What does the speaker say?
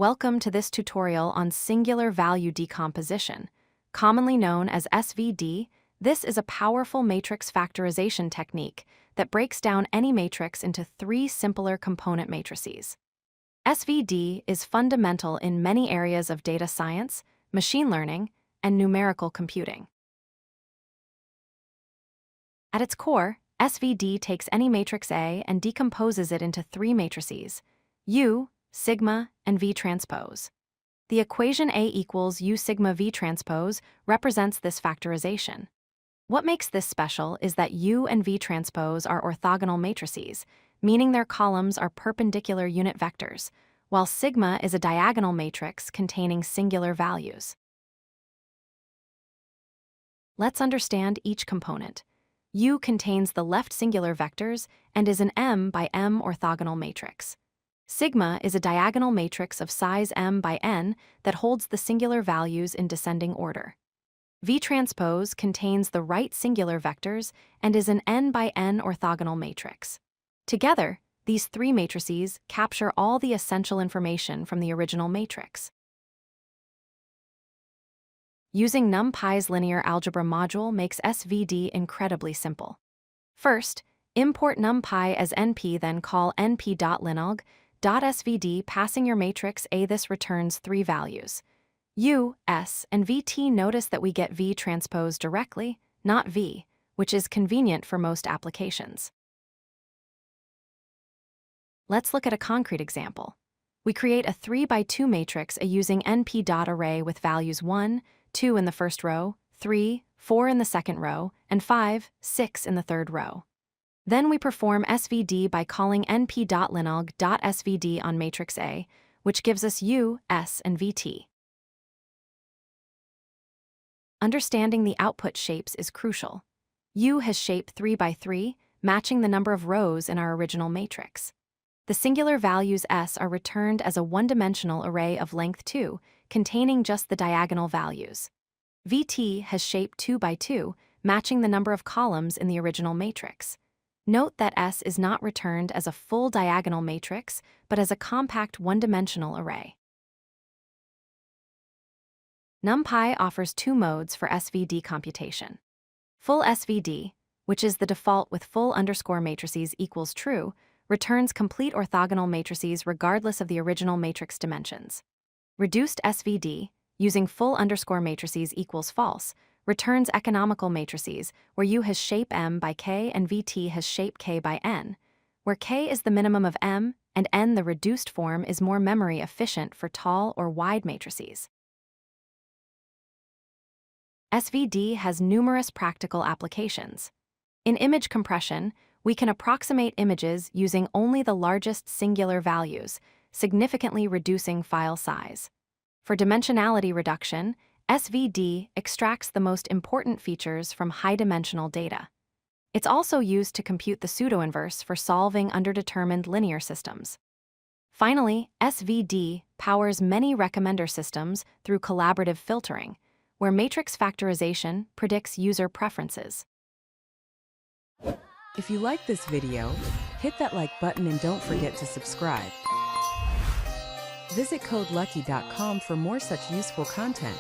Welcome to this tutorial on singular value decomposition. Commonly known as SVD, this is a powerful matrix factorization technique that breaks down any matrix into three simpler component matrices. SVD is fundamental in many areas of data science, machine learning, and numerical computing. At its core, SVD takes any matrix A and decomposes it into three matrices: U, sigma, and V transpose. The equation A equals U sigma V transpose represents this factorization. What makes this special is that U and V transpose are orthogonal matrices, meaning their columns are perpendicular unit vectors, while sigma is a diagonal matrix containing singular values. Let's understand each component. U contains the left singular vectors and is an M by M orthogonal matrix. Sigma is a diagonal matrix of size M by N that holds the singular values in descending order. V transpose contains the right singular vectors and is an N by N orthogonal matrix. Together, these three matrices capture all the essential information from the original matrix. Using NumPy's linear algebra module makes SVD incredibly simple. First, import NumPy as np, then call np.linalg.svd, passing your matrix A. This returns three values: U, S, and Vt. Notice that we get V transpose directly, not V, which is convenient for most applications. Let's look at a concrete example. We create a 3x2 matrix using np.array with values 1, 2 in the first row, 3, 4 in the second row, and 5, 6 in the third row. Then we perform SVD by calling np.linalg.svd on matrix A, which gives us U, S, and Vt. Understanding the output shapes is crucial. U has shape 3x3, matching the number of rows in our original matrix. The singular values S are returned as a one-dimensional array of length 2, containing just the diagonal values. Vt has shape 2x2, matching the number of columns in the original matrix. Note that S is not returned as a full diagonal matrix, but as a compact one-dimensional array. NumPy offers two modes for SVD computation. Full SVD, which is the default with full underscore matrices equals true, returns complete orthogonal matrices regardless of the original matrix dimensions. Reduced SVD, using full underscore matrices equals false, returns economical matrices where U has shape M by K and Vt has shape K by N, where K is the minimum of M and N the reduced form is more memory efficient for tall or wide matrices. SVD has numerous practical applications. In image compression, we can approximate images using only the largest singular values, significantly reducing file size. For dimensionality reduction, SVD extracts the most important features from high-dimensional data. It's also used to compute the pseudo-inverse for solving underdetermined linear systems. Finally, SVD powers many recommender systems through collaborative filtering, where matrix factorization predicts user preferences. If you like this video, hit that like button and don't forget to subscribe. Visit codelucky.com for more such useful content.